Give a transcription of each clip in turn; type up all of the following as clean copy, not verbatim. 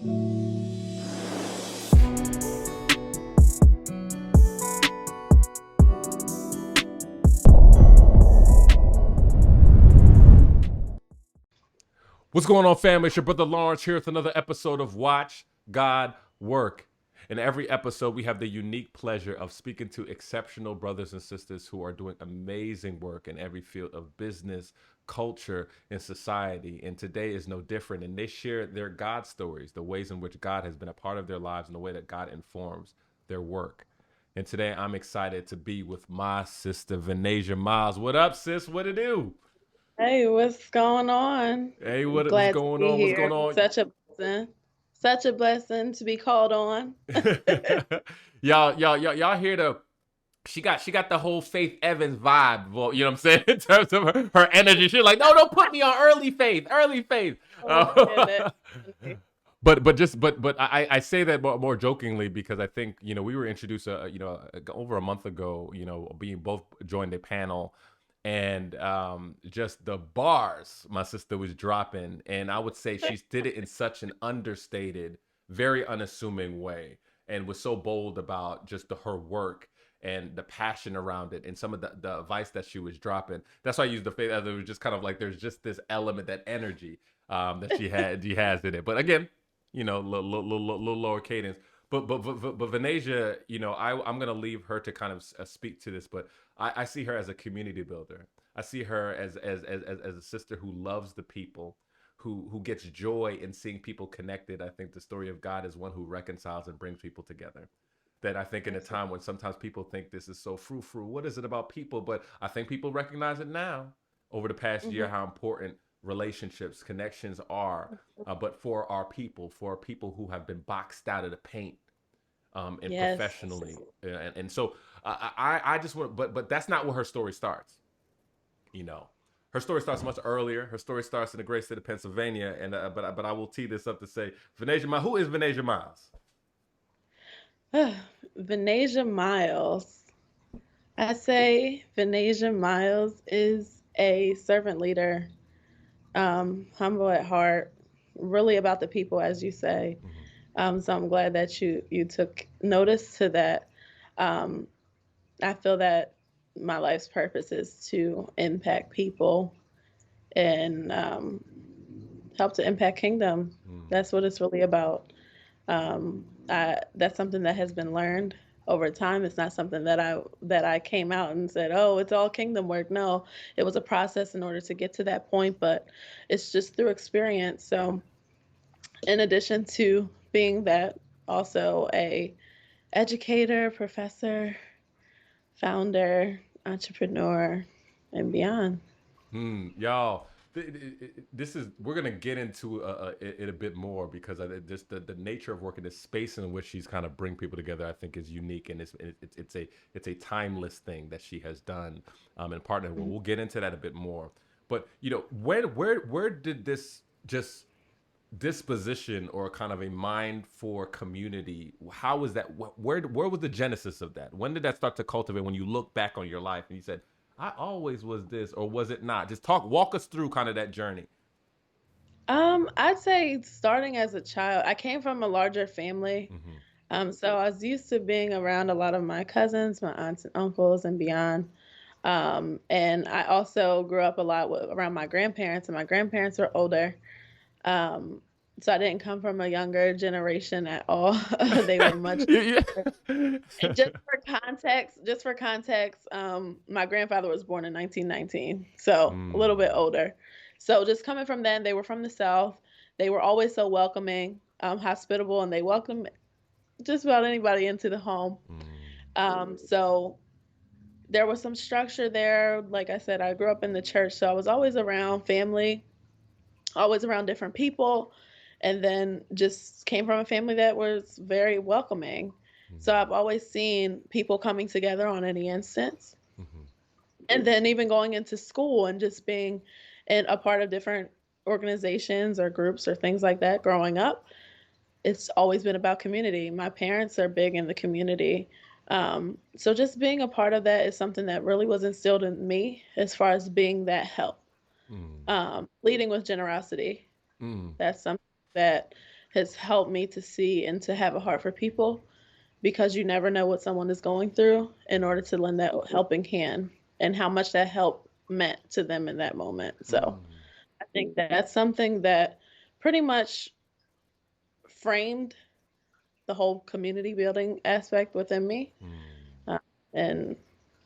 What's going on, family? It's your brother Lawrence here with another episode of Watch God Work. In every episode, we have the unique pleasure of speaking to exceptional brothers and sisters who are doing amazing work in every field of business, culture, and society. And today is no different. And they share their God stories, the ways in which God has been a part of their lives and the way that God informs their work. And today I'm excited to be with my sister, Vinasia Miles. What up, sis? What it do? Hey, what's going on? Hey, what's Glad to going be on? What's here. going on? Such a blessing. Such a blessing to be called on. y'all hear the she got the whole Faith Evans vibe. Well, you know what I'm saying in terms of her energy. She's like, no, don't put me on early faith, early faith. Oh my goodness. But I say that more jokingly because I think we were introduced over a month ago. Being both joined a panel, and just the bars my sister was dropping, and I would say she did it in such an understated, very unassuming way, and was so bold about just her work and the passion around it and some of the advice that she was dropping. That's why I used the faith. It was just kind of like there's just this element, that energy that she has in it. But again, little lower cadence. But Vanasia, I'm gonna leave her to kind of speak to this. But I see her as a community builder. I see her as a sister who loves the people, who gets joy in seeing people connected. I think the story of God is one who reconciles and brings people together. That I think in a time when sometimes people think this is so frou-frou, what is it about people? But I think people recognize it now over the past year Mhm. how important relationships, connections are. But for our people who have been boxed out of the paint, and Yes. professionally, and so I just want, but that's not where her story starts. You know, her story starts much earlier. Her story starts in the great state of Pennsylvania, and but I will tee this up to say, Vinasia Miles. Who is Vinasia Miles? Vinasia Miles. I say Vinasia Miles is a servant leader, humble at heart, really about the people, as you say. Mm-hmm. So I'm glad that you took notice to that. Um, I feel that my life's purpose is to impact people and help to impact kingdom. That's what it's really about. That's something that has been learned over time. It's not something that I came out and said, "Oh, it's all kingdom work." No, it was a process in order to get to that point, but it's just through experience. So, in addition to being that, also a educator, professor, founder, entrepreneur, and beyond. Y'all, this is we're gonna get into it a bit more because just the nature of working, this space in which she's kind of bring people together, I think is unique, and it's a timeless thing that she has done, and partner. We'll get into that a bit more. But where did this just disposition or kind of a mind for community? How was that? Where was the genesis of that? When did that start to cultivate? When you look back on your life and you said, "I always was this," or was it not? Just walk us through kind of that journey. I'd say starting as a child, I came from a larger family. Mm-hmm. So I was used to being around a lot of my cousins, my aunts and uncles, and beyond. And I also grew up a lot around my grandparents, and my grandparents were older. Um, so I didn't come from a younger generation at all. They were much. Yeah. And just for context, my grandfather was born in 1919, so a little bit Mm. older. So just coming from then, they were from the South. They were always so welcoming, hospitable, and they welcomed just about anybody into the home. Mm. So there was some structure there. Like I said, I grew up in the church, so I was always around family, always around different people, and then just came from a family that was very welcoming. So I've always seen people coming together on any instance. Mm-hmm. And then even going into school and just being in a part of different organizations or groups or things like that growing up, it's always been about community. My parents are big in the community. So just being a part of that is something that really was instilled in me as far as being that help. Mm. Leading with generosity. Mm. That's something that has helped me to see and to have a heart for people, because you never know what someone is going through, in order to lend that helping hand, and how much that help meant to them in that moment. So Mm, I think that's something that pretty much framed the whole community building aspect within me. mm. Uh, and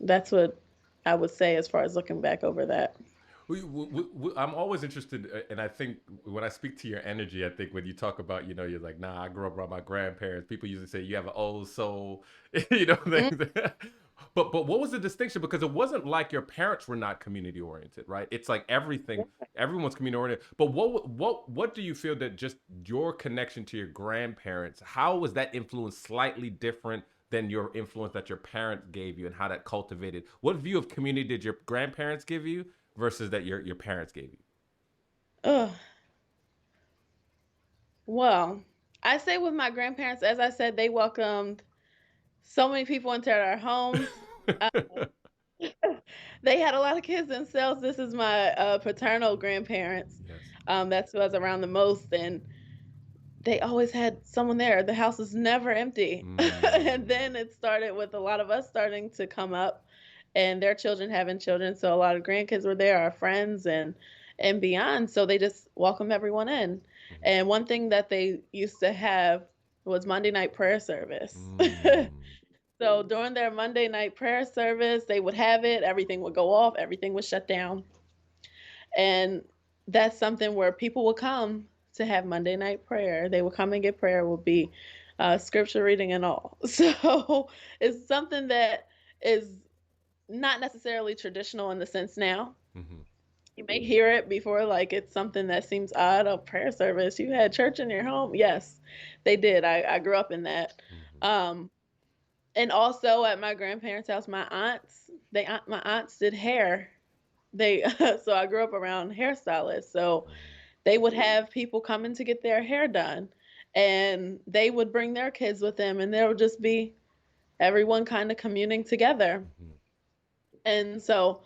that's what I would say as far as looking back over that. I'm always interested, and I think when I speak to your energy, I think when you talk about, you're like, nah, I grew up around my grandparents. People usually say you have an old soul, Mm, things. But what was the distinction? Because it wasn't like your parents were not community oriented, right? It's like everything, everyone's community oriented. But what do you feel that just your connection to your grandparents? How was that influence slightly different than your influence that your parents gave you, and how that cultivated? What view of community did your grandparents give you versus that your parents gave you? ugh. Well, I say with my grandparents, as I said, they welcomed so many people into their homes. Uh, they had a lot of kids themselves. This is my paternal grandparents. Yes. That's who I was around the most, and they always had someone there. The house was never empty. And Mm, then it started with a lot of us starting to come up, and their children having children. So a lot of grandkids were there, our friends and beyond. So they just welcome everyone in. mhm, And one thing that they used to have was Monday night prayer service. mm, So during their Monday night prayer service, they would have it, everything would go off, everything would shut down. And that's something where people will come to have Monday night prayer. They will come and get prayer. It will be scripture reading and all. So it's something that is not necessarily traditional in the sense now. mhm, You may hear it before, like it's something that seems odd. A prayer service. You had church in your home. Yes, they did. I grew up in that. mhm, Um, and also at my grandparents' house, my aunts did hair. They so I grew up around hairstylists. So mm, they would have people coming to get their hair done, and they would bring their kids with them, and there would just be everyone kind of communing together. mhm, And so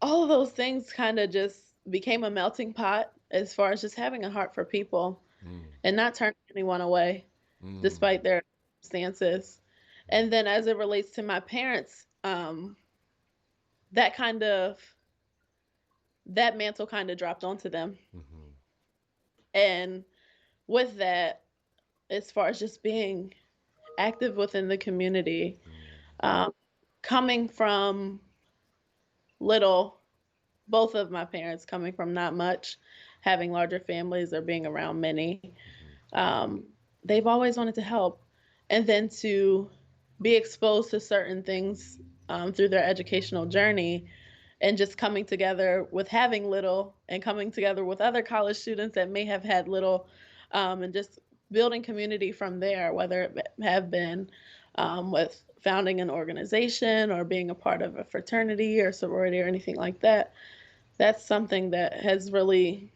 all of those things kind of just became a melting pot, as far as just having a heart for people mm, and not turning anyone away mm, despite their circumstances. mm, And then as it relates to my parents, that kind of that mantle kind of dropped onto them. mhm, And with that, as far as just being active within the community, mm, um, coming from little, both of my parents coming from not much, having larger families or being around many, mhm, um, they've always wanted to help. And then to be exposed to certain things through their educational journey, and just coming together with having little and coming together with other college students that may have had little, and just building community from there, whether it have been with founding an organization or being a part of a fraternity or sorority or anything like that. That's something that has really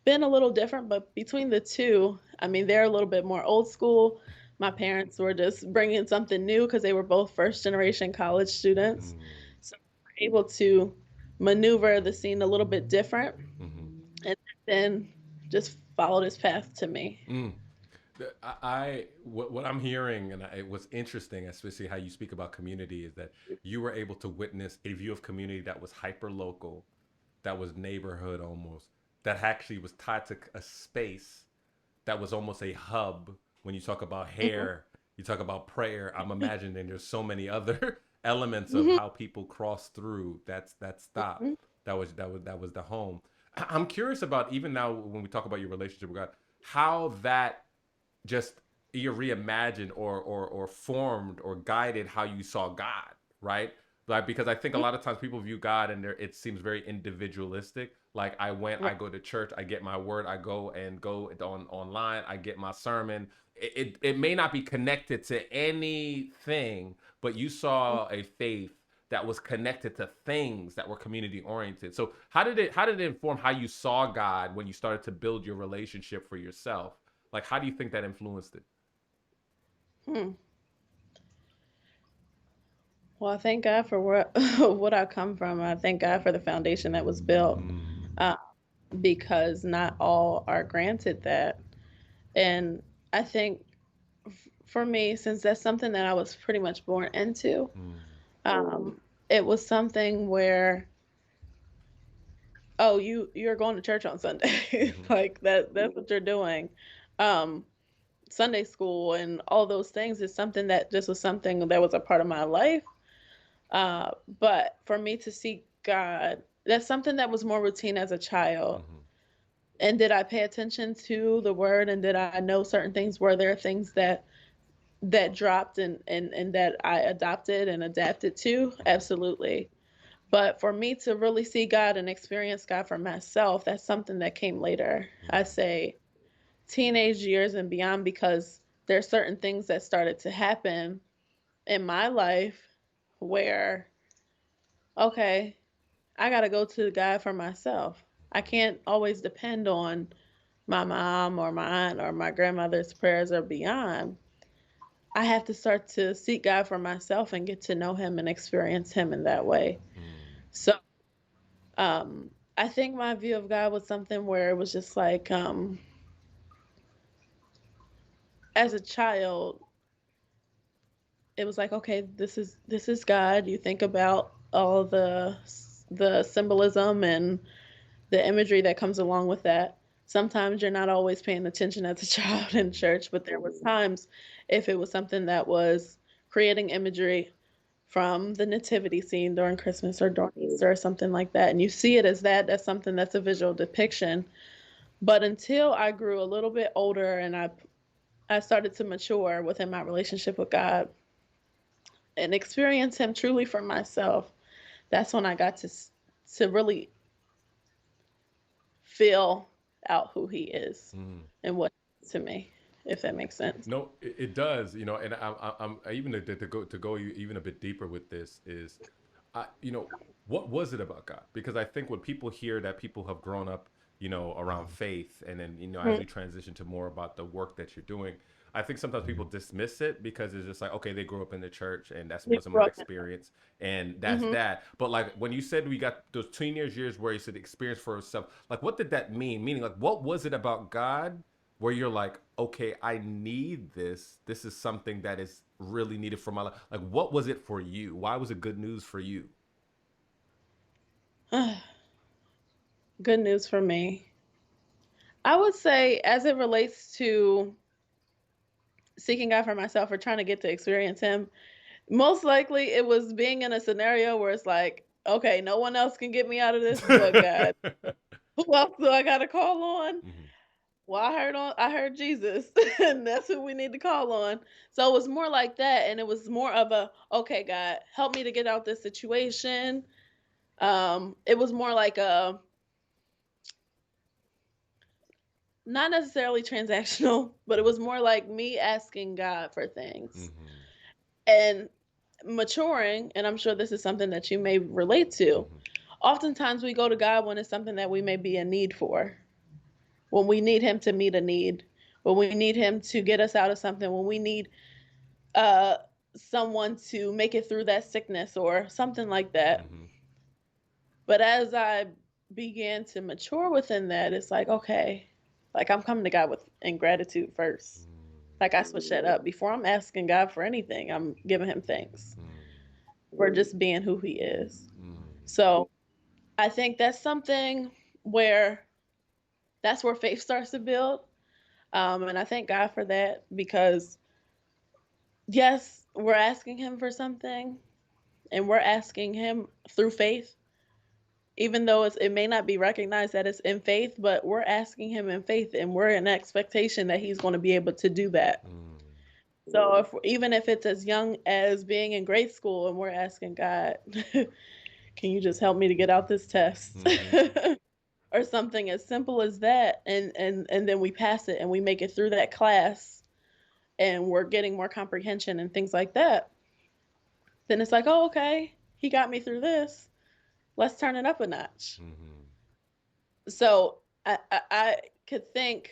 been a little different, but between the two, I mean, they're a little bit more old school. My parents were just bringing something new because they were both first generation college students. mm, So we were able to maneuver the scene a little bit different, mhm, and then just follow this path to me. mm. What I'm hearing, and what's interesting, especially how you speak about community, is that you were able to witness a view of community that was hyper local, that was neighborhood almost, that actually was tied to a space that was almost a hub. When you talk about Mhm. hair, you talk about prayer. I'm imagining there's so many other elements of Mhm. how people cross through that stop. Mhm. That was the home. I'm curious about, even now when we talk about your relationship with God, how that just you reimagined or formed or guided how you saw God, right? Like, because I think a lot of times people view God and it seems very individualistic. Like, I go to church, I get my word, I go on online, I get my sermon. It may not be connected to anything, but you saw a faith that was connected to things that were community oriented. So how did it inform how you saw God when you started to build your relationship for yourself? Like, how do you think that influenced it? Hmm. Well, I thank God for what what I come from. I thank God for the foundation that was built, Mm, uh, because not all are granted that. And I think for me, since that's something that I was pretty much born into, Mm. it was something where, oh, you're going to church on Sunday, Mm-hmm. like that's what you're doing. Um, Sunday school and all those things is something that just was something that was a part of my life. But for me to seek God, that's something that was more routine as a child. Mm-hmm. And did I pay attention to the word and did I know certain things? Were there things that dropped and that I adopted and adapted to? Mm-hmm. Absolutely. But for me to really see God and experience God for myself, that's something that came later. I Mm-hmm. say teenage years and beyond because there's certain things that started to happen in my life where, okay, I got to go to God for myself. I can't always depend on my mom or my aunt or my grandmother's prayers or beyond. I have to start to seek God for myself and get to know Him and experience Him in that way. Mm. So, I think my view of God was something where it was just like, as a child, it was like, okay, this is God. You think about all the symbolism and the imagery that comes along with that. Sometimes you're not always paying attention as a child in Mm-hmm. church, but there was times if it was something that was creating imagery from the nativity scene during Christmas or during Easter or something like that, and you see it as that's something that's a visual depiction. But until I grew a little bit older and I started to mature within my relationship with God and experience Him truly for myself, that's when I got to really feel out who He is Mm. and what he is to me, if that makes sense. No, it does. And I even to go even a bit deeper with this is, what was it about God? Because I think when people hear that people have grown up, around faith, and then as Mhm. we transition to more about the work that you're doing, I think sometimes people dismiss it because it's just like, okay, they grew up in the church and that's You wasn't grew my up experience, and that's in- that. But like when you said we got those teenage years where you said experience for yourself, like what did that mean? Meaning, like, what was it about God where you're like, okay, I need this. This is something that is really needed for my life. Like, what was it for you? Why was it good news for you? Mhm. Good news for me. I would say, as it relates to seeking God for myself or trying to get to experience Him, most likely it was being in a scenario where it's like, okay, no one else can get me out of this but God. Who else do I got to call on? Hmm. Well, I heard Jesus, and that's who we need to call on. So it was more like that, and it was more of a, okay, God, help me to get out this situation. It was more like a not necessarily transactional, but it was more like me asking God for things Hmm. and maturing. And I'm sure this is something that you may relate to. Hmm. Oftentimes, we go to God when it's something that we may be in need for, when we need Him to meet a need, when we need Him to get us out of something, when we need uh someone to make it through that sickness or something like that. Hmm. But as I began to mature within that, it's like, okay, like I'm coming to God with in gratitude first. Like I switch that up. Before I'm asking God for anything, I'm giving Him thanks for just being who He is. So I think that's something where that's where faith starts to build. And I thank God for that because yes, we're asking Him for something, and we're asking Him through faith, even though it may not be recognized that it's in faith, but we're asking Him in faith, and we're in expectation that He's going to be able to do that. So if even if it's as young as being in grade school and we're asking God, can you just help me to get out this test? Hmm. Or something as simple as that, and then we pass it and we make it through that class and we're getting more comprehension and things like that, then it's like, oh, okay, he got me through this, let's turn it up a notch. Hmm. So I could think,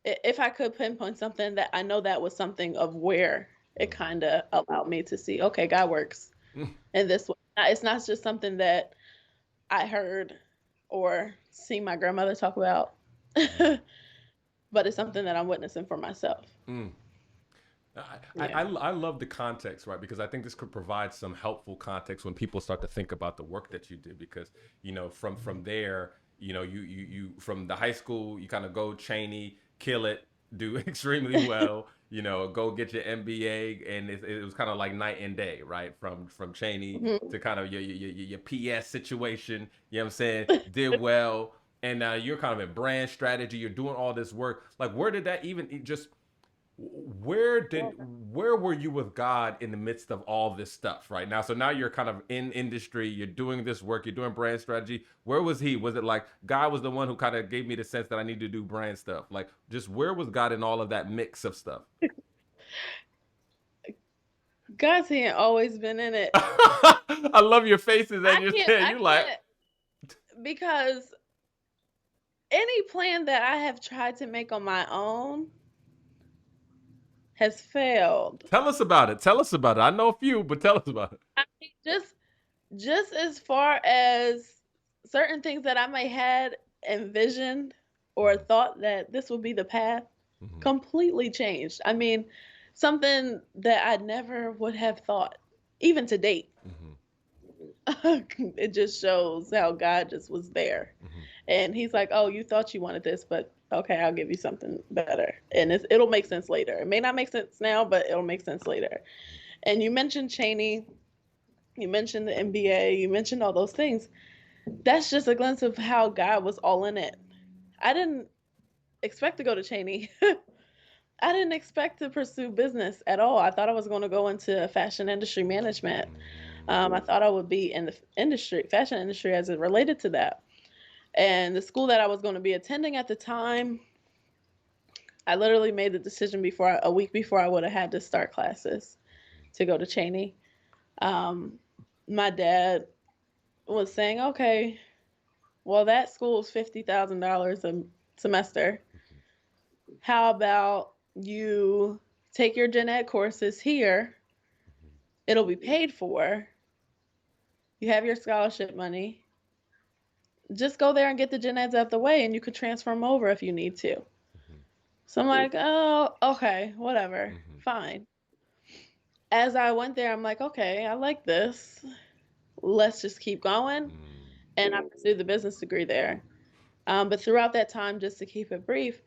if I could pinpoint something, that I know that was something of where it kind of allowed me to see, okay, God works in this way. It's not just something that I heard or see my grandmother talk about. but it's something that I'm witnessing for myself. Mm. Yeah. I love the context, right? Because I think this could provide some helpful context when people start to think about the work that you did. Because from there, you from the high school, you kind of go Cheney, kill it, do extremely well. Go get your MBA, and it was kind of like night and day, right? From Cheney Mhm. to kind of your PS situation. You know what I'm saying? Did well, and now you're kind of in brand strategy. You're doing all this work. Like, where did that even just where were you with God in the midst of all this stuff right now? So now you're kind of in industry, you're doing this work, you're doing brand strategy. Where was he? Was it like God was the one who kind of gave me the sense that I need to do brand stuff? Like, just where was God in all of that mix of stuff? God's hand always been in it. I love your faces and your saying I you like, can't because any plan that I have tried to make on my own has failed. tell us about it. Tell us about it. I know a few, but tell us about it. I mean, just as far as certain things that I may had envisioned or thought that this would be the path, Mm-hmm. completely changed. I mean, something that I never would have thought, even to date. Mm-hmm. It just shows how God just was there. Mm-hmm. And he's like, "Oh, you thought you wanted this, but okay, I'll give you something better." And it'll make sense later. It may not make sense now, but it'll make sense later. And you mentioned Cheney, you mentioned the NBA, you mentioned all those things. That's just a glimpse of how God was all in it. I didn't expect to go to Cheney. I didn't expect to pursue business at all. I thought I was going to go into fashion industry management. I thought I would be in the industry, fashion industry, as it related to that. And the school that I was going to be attending at the time, I literally made the decision before a week before I would have had to start classes to go to Cheney. Um, my dad was saying, "Okay, well that school is $50,000 a semester. How about you take your gen ed courses here? It'll be paid for. You have your scholarship money. Just go there and get the gen eds out the way, and you could transfer them over if you need to." So I'm like, "Oh, okay, whatever, Mm-hmm. fine." As I went there, I'm like, "Okay, I like this. Let's just keep going." Mm-hmm. And I pursued the business degree there. But throughout that time, just to keep it brief,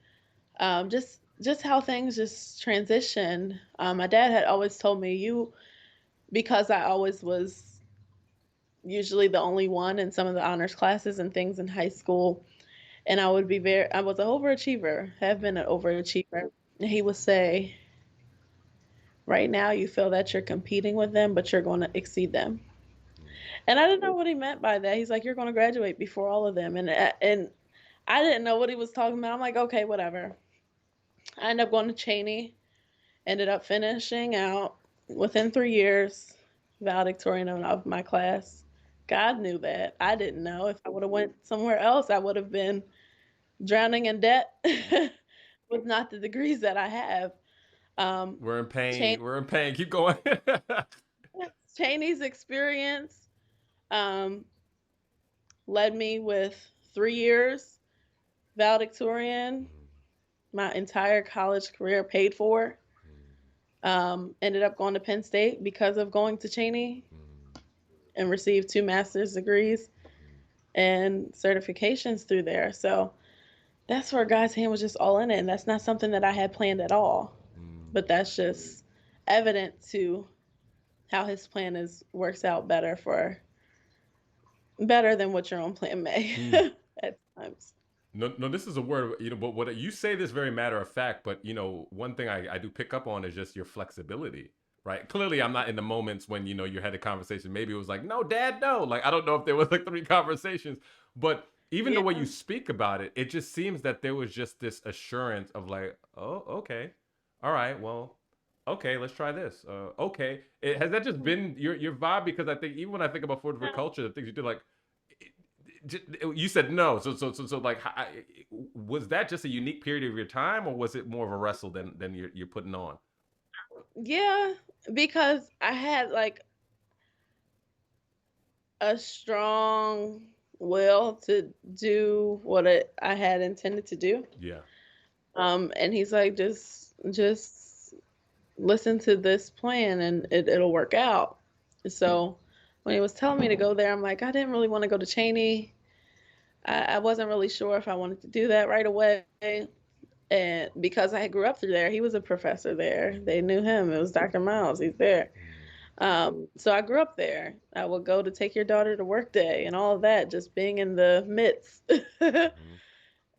just how things just transitioned. My dad had always told me, "You," because I always was usually the only one in some of the honors classes and things in high school, and I was an overachiever, have been an overachiever. And he would say, "Right now, you feel that you're competing with them, but you're going to exceed them." And I didn't know what he meant by that. He's like, "You're going to graduate before all of them," and I didn't know what he was talking about. I'm like, "Okay, whatever." I ended up going to Cheney, ended up finishing out within 3 years, valedictorian of my class. God knew that. I didn't know. If I would have went somewhere else, I would have been drowning in debt with not the degrees that I have. Um, We're in Cheney, pain. We're in pain. Keep going. Cheney's experience um, led me with 3 years valedictorian, my entire college career paid for. Ended up going to Penn State because of going to Cheney and received two master's degrees and certifications through there. So that's where God's hand was just all in it. And that's not something that I had planned at all. But that's just evident to how his plan is works out better than what your own plan may Mm. at times. No, no, this is a word, but what you say this very matter of fact, but one thing I do pick up on is just your flexibility, right? Clearly, I'm not in the moments when, you had a conversation. Maybe it was like, no, dad, no. Like, I don't know if there was like three conversations, but even the Yeah. way you speak about it, it just seems that there was just this assurance of like, oh, okay. All right, well, okay, let's try this. Okay. Has that just been your vibe? Because I think even when I think about Ford for culture, the things you do, like, you said no. So like, was that just a unique period of your time, or was it more of a wrestle than you're putting on? Yeah, because I had like a strong will to do what I had intended to do. Yeah. And he's like, just listen to this plan and it'll work out. So when he was telling me to go there, I'm like, I didn't really want to go to Cheney. I wasn't really sure if I wanted to do that right away. And because I grew up through there, he was a professor there. They knew him. It was Dr. Miles. He's there. So I grew up there. I would go to take your daughter to work day and all of that, just being in the midst. Mm-hmm.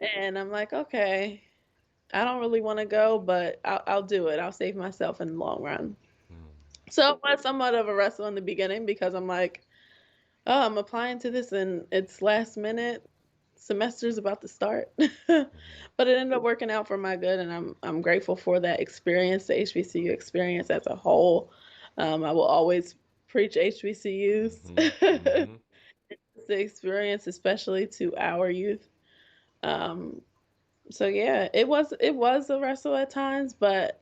And I'm like, okay, I don't really want to go, but I'll do it. I'll save myself in the long run. So it was somewhat of a wrestle in the beginning because I'm like, oh, I'm applying to this and it's last minute. Semester's about to start. But it ended up working out for my good, and I'm grateful for that experience, the HBCU experience as a whole. I will always preach HBCUs. Mm-hmm. The Mm-hmm. experience, especially to our youth. Um, so yeah, it was a wrestle at times, but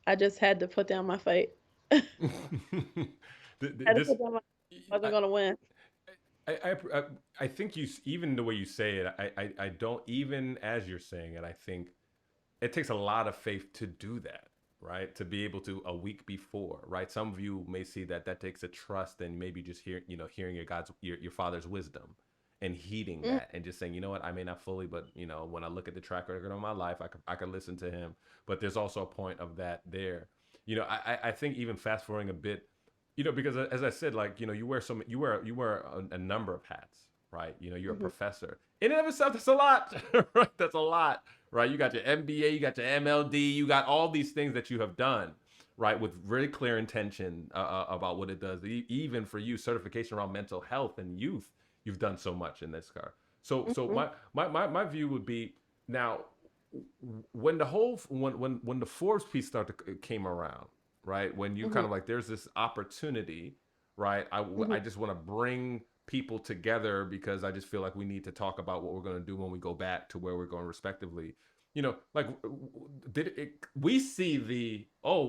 I just had to put down my fight. I had to This, put down my I wasn't I, gonna win. I think even the way you say it, I don't even as you're saying it. I think it takes a lot of faith to do that, right? To be able to a week before, right? Some of you may see that that takes a trust and maybe just hearing your father's wisdom and heeding Mm, that and just saying, you know what, I may not fully, but when I look at the track record of my life, I could listen to him. But there's also a point of that there. I think even fast forwarding a bit, because as I said, like, you wear a number of hats, right? You're a mhm, professor. In and of itself, that's a lot, right? That's a lot, right? You got your MBA, you got your MLD, you got all these things that you have done, right, with very clear intention about what it does. Even for you, certification around mental health and youth, you've done so much in this car. So mhm, my view would be now when the Forbes piece came around, right? When you kind mhm, of like, there's this opportunity, right? I mhm. just want to bring people together because I just feel like we need to talk about what we're going to do when we go back to where we're going respectively. Like, we see the, oh,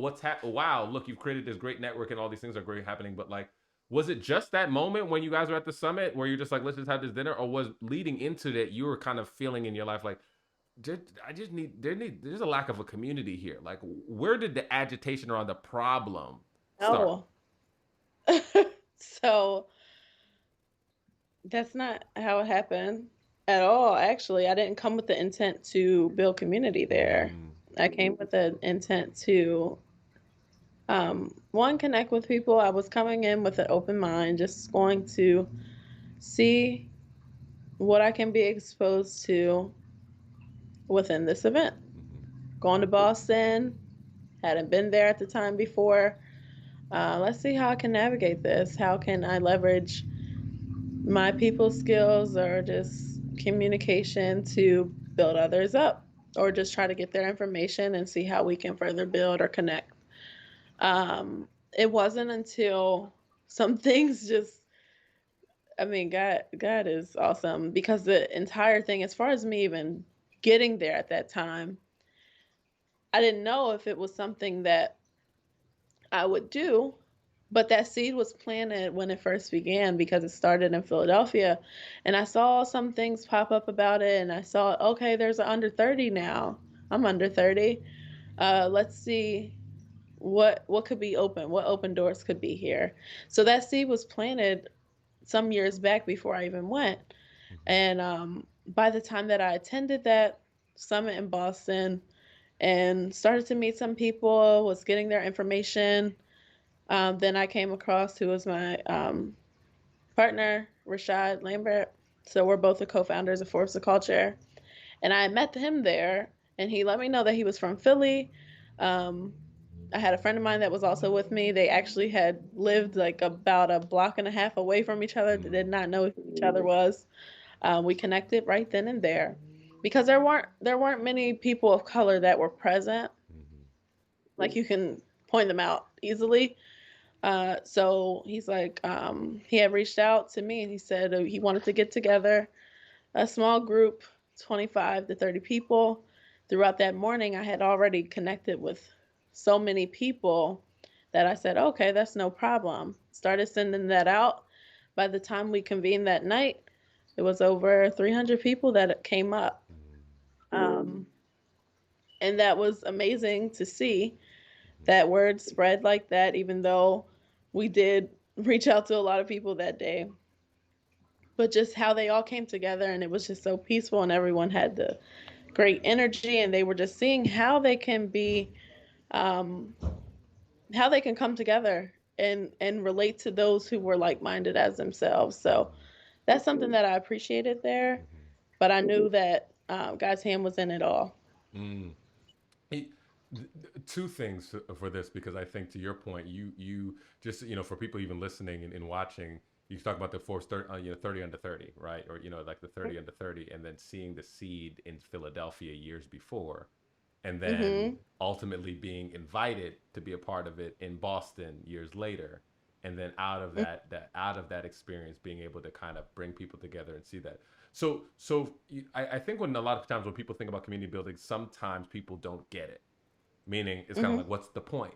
wow, look, you've created this great network and all these things are great happening, but like, was it just that moment when you guys were at the summit where you're just like, let's just have this dinner, or was leading into that you were kind of feeling in your life like, I just there's a lack of a community here. Like, where did the agitation around the problem start? No. So that's not how it happened at all. Actually, I didn't come with the intent to build community there. Mm, I came with the intent to, one, connect with people. I was coming in with an open mind, just going to see what I can be exposed to within this event. mm-hmm, Going to Boston, hadn't been there at the time before. Let's see how I can navigate this. How can I leverage my people skills or just communication to build others up, or just try to get their information and see how we can further build or connect. It wasn't until some things just, I mean, God is awesome, because the entire thing, as far as me even getting there at that time, I didn't know if it was something that I would do, but that seed was planted when it first began because it started in Philadelphia. And I saw some things pop up about it, and I saw, okay, there's an under 30 now. I'm under 30. Let's see what could be open, what open doors could be here. So that seed was planted some years back before I even went. mm-hmm, And by the time that I attended that summit in Boston and started to meet some people, was getting their information, then I came across who was my partner, Rashad Lambert. So we're both the co-founders of Forbes the Culture, and I met him there, and he let me know that he was from Philly. Um, I had a friend of mine that was also with me. They actually had lived like about a block and a half away from each other. They did mm, not know who each other was. We connected right then and there because there weren't many people of color that were present. mm-hmm, Like, you can point them out easily. So he's like, he had reached out to me and he said he wanted to get together a small group, 25 to 30 people. Throughout that morning, I had already connected with so many people that I said, okay, that's no problem. Started sending that out. By the time we convened that night, it was over 300 people that came up. mm, Um, And that was amazing to see Mhm. that word spread like that, even though we did reach out to a lot of people that day. But just how they all came together and it was just so peaceful and everyone had the great energy and they were just seeing how they can be um, how they can come together and relate to those who were like-minded as themselves. So that's something that I appreciated there, Mhm. but I knew that God's hand was in it all. Mm. It- Two things for this, because I think to your point, you just, for people even listening and watching, you talk about the four 30 under 30, right? Or like the 30 under 30, and then seeing the seed in Philadelphia years before, and then Mm-hmm. ultimately being invited to be a part of it in Boston years later, and then out of that experience being able to kind of bring people together and see that. I think when a lot of times when people think about community building, sometimes people don't get it. Meaning, it's kind of Mm-hmm. like, what's the point,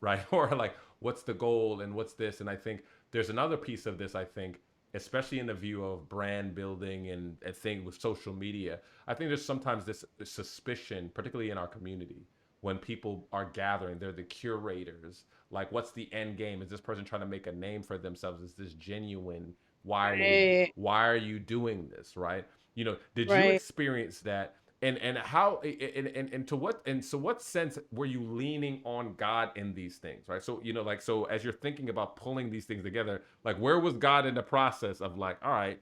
right? Or like, what's the goal and what's this? And I think there's another piece of this. I think, especially in the view of brand building and thing with social media, I think there's sometimes this suspicion, particularly in our community, when people are gathering, they're the curators. Like, what's the end game? Is this person trying to make a name for themselves? Is this genuine? Right. Why are you doing this, right? Did you Right. experience that? And how and to what, and so what sense were you leaning on God in these things, right? So, like, so as you're thinking about pulling these things together, like, where was God in the process of, like, all right,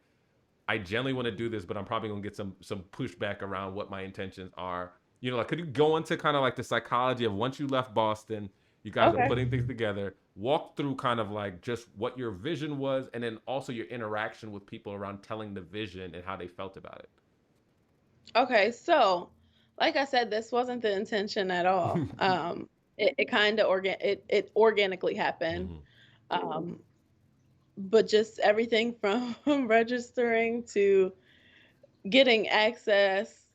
I generally want to do this, but I'm probably gonna get some pushback around what my intentions are. Like, could you go into kind of like the psychology of, once you left Boston, you guys are Okay. putting things together, walk through kind of like just what your vision was, and then also your interaction with people around telling the vision and how they felt about Okay. So, like I said, this wasn't the intention at it. all. It kind of it organically happened. Mm-hmm. Um, but just everything from registering to getting access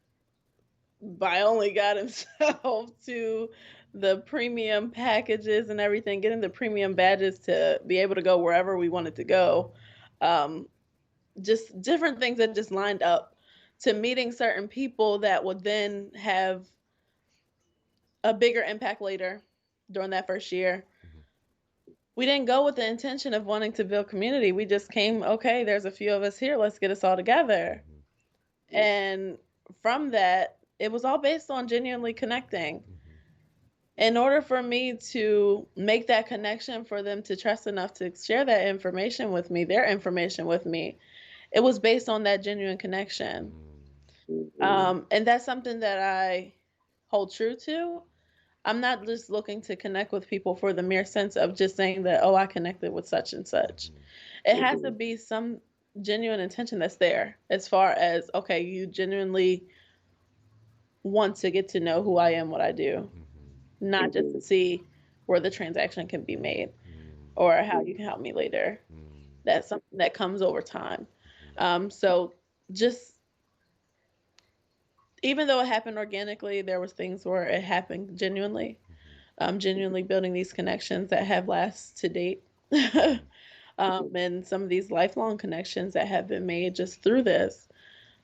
by only God himself to the premium packages and everything, getting the premium badges to be able to go wherever we wanted to go. Um, just different things that just lined up to meeting certain people that would then have a bigger impact later during that first year. Mm-hmm. We didn't go with the intention of wanting to build community. We just came, okay, there's a few of us here, let's get us all together. Mm-hmm. And from that, it was all based on genuinely connecting. Mm-hmm. In order for me to make that connection, for them to trust enough to share that information with me, their information with me, it was based on that genuine connection. And that's something that I hold true to. I'm not just looking to connect with people for the mere sense of just saying that, oh, I connected with such and such. Mm-hmm. It has to be some genuine intention that's there, as far as, okay, you genuinely want to get to know who I am, what I do, Mm-hmm. not just to see where the transaction can be made or how you can help me later. Mm-hmm. That's something that comes over time. Mm-hmm. So just, even though it happened organically, there was things where it happened genuinely. Genuinely building these connections that have lasted to date. Mm-hmm. And some of these lifelong connections that have been made just through this.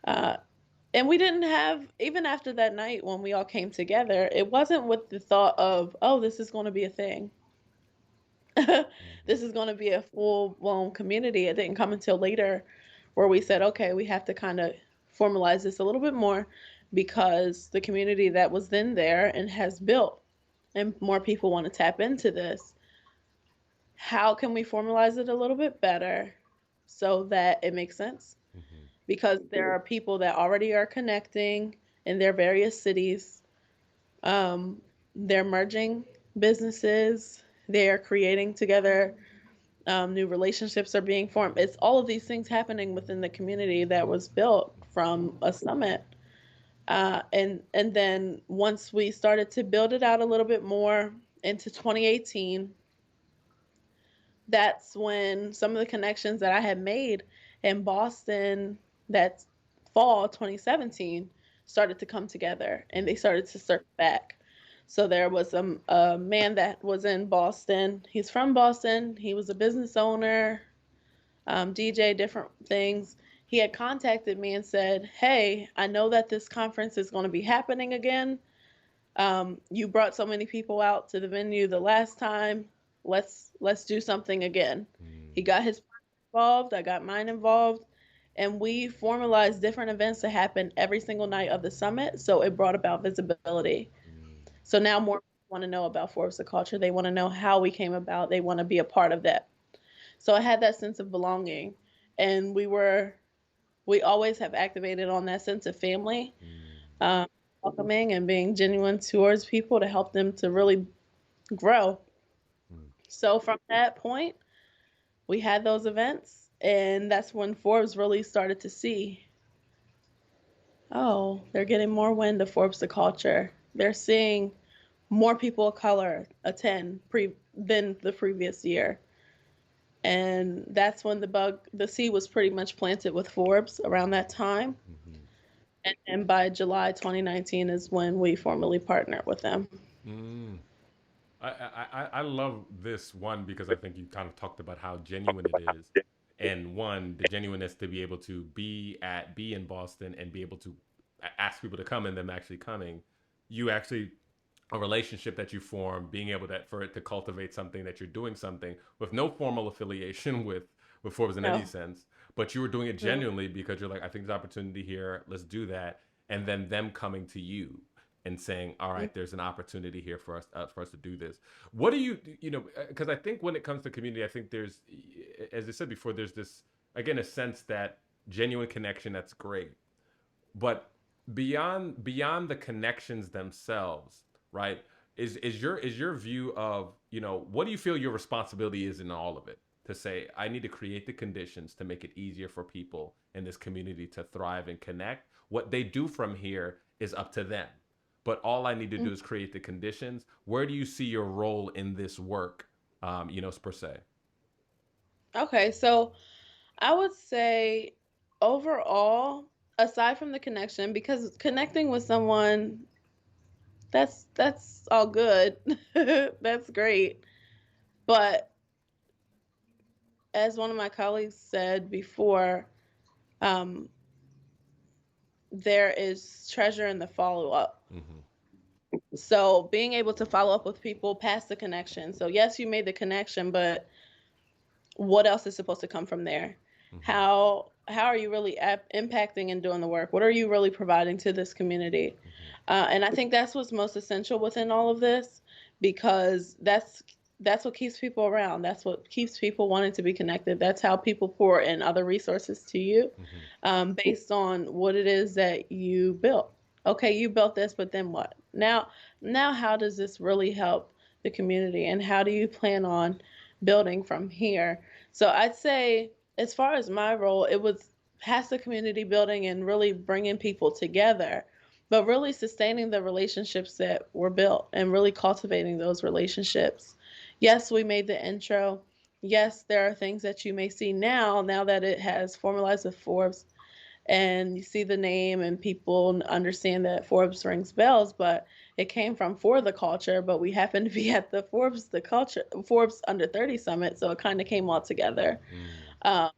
Uh, and we didn't have, even after that night when we all came together, it wasn't with the thought of, oh, this is going to be a thing. Mm-hmm. This is going to be a full blown community. It didn't come until later where we said, okay, we have to kind of formalize this a little bit more, because the community that was then there and has built, and more people want to tap into this. How can we formalize it a little bit better so that it makes sense? Mm-hmm. Because there are people that already are connecting in their various cities. They're merging businesses, they're creating together, new relationships are being formed. It's all of these things happening within the community that was built from a summit. And then once we started to build it out a little bit more into 2018, that's when some of the connections that I had made in Boston that fall 2017 started to come together and they started to circle back. So there was a man that was in Boston. He's from Boston. He was a business owner, DJ, different things. He had contacted me and said, hey, I know that this conference is going to be happening again. You brought so many people out to the venue the last time. Let's do something again. He Mm, got his involved. I got mine involved, and we formalized different events to happen every single night of the summit. So it brought about visibility. mm, So now more people want to know about Forbes the culture. They want to know how we came about. They want to be a part of that. So I had that sense of belonging, and we always have activated on that sense of family, mm, um, welcoming and being genuine towards people to help them to really grow. mm, So from that point, we had those events, and that's when Forbes really started to see, oh, they're getting more wind of Forbes the culture. They're seeing more people of color attend than the previous year. And that's when the seed was pretty much planted with Forbes around that time. mhm. And by July 2019 is when we formally partnered with them. Mm. I love this one because I think you kind of talked about how genuine it is, and one the genuineness to be able to be in Boston and be able to ask people to come and them actually coming. You actually a relationship that you form, being able to for it to cultivate something that you're doing something with no formal affiliation with Forbes in any No, sense, but you were doing it no. genuinely because you're like, I think there's opportunity here, let's do that, and then them coming to you and saying, all right, there's an opportunity here for us to do this. What do you know? Because I think when it comes to community, I think there's, as I said before, there's this again a sense that genuine connection that's great, but beyond the connections themselves, right, is your view of, what do you feel your responsibility is in all of it, to say I need to create the conditions to make it easier for people in this community to thrive and connect. What they do from here is up to them, but all I need to do is create the conditions. Where do you see your role in this work, per se? Okay, so I would say overall, aside from the connection, because connecting with someone, that's all good. That's great. But as one of my colleagues said before, um, there is treasure in the follow up. Mm-hmm. So being able to follow up with people past the connection. So yes, you made the connection, but what else is supposed to come from there? Mm-hmm. How are you really impacting and doing the work? What are you really providing to this community? Mm-hmm. And I think that's what's most essential within all of this, because that's what keeps people around. That's what keeps people wanting to be connected. That's how people pour in other resources to you, Mm-hmm. based on what it is that you built. Okay, you built this, but then what? Now, how does this really help the community, and how do you plan on building from here? So I'd say, as far as my role, it was past the community building and really bringing people together, but really sustaining the relationships that were built and really cultivating those relationships. Yes, we made the intro. Yes, there are things that you may see now that it has formalized with Forbes, and you see the name and people understand that Forbes rings bells, but it came from For the Culture, but we happened to be at the Forbes Under 30 Summit, so it kind of came all together. Mm. Um,